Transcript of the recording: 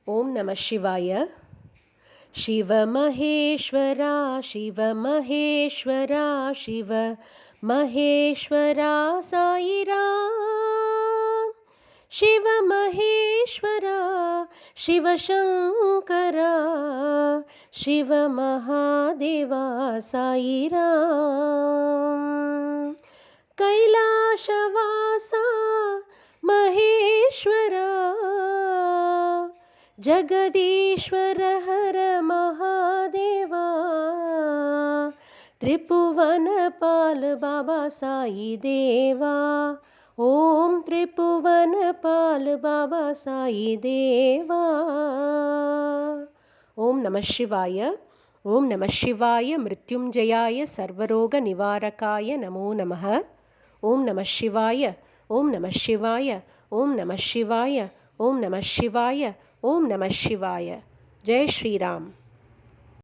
ஓம் நம சிவாய. சிவ மகேஸ்வரா சிவ மகேஸ்வரா சிவ மகேஸ்வரா சாயிராம். சிவ மகேஸ்வரா சிவசங்கரா சிவ மகாதேவா சாயிராம். கைலாசவாசா மகேஸ்வரா जगदीश्वर हर महादेवा. त्रिभुवनपाल बाबा साई देवा. ओम त्रिभुवनपाल बाबा साई देवा. ओम नमः शिवाय. ओम नमः शिवाय मृत्युंजयाय सर्वरोग निवारकाय नमो नमः. ओम नमः शिवाय. ओम नमः शिवाय. ओम नमः शिवाय. ओम नमः शिवाय. ओम नमः शिवाय. जय श्री राम.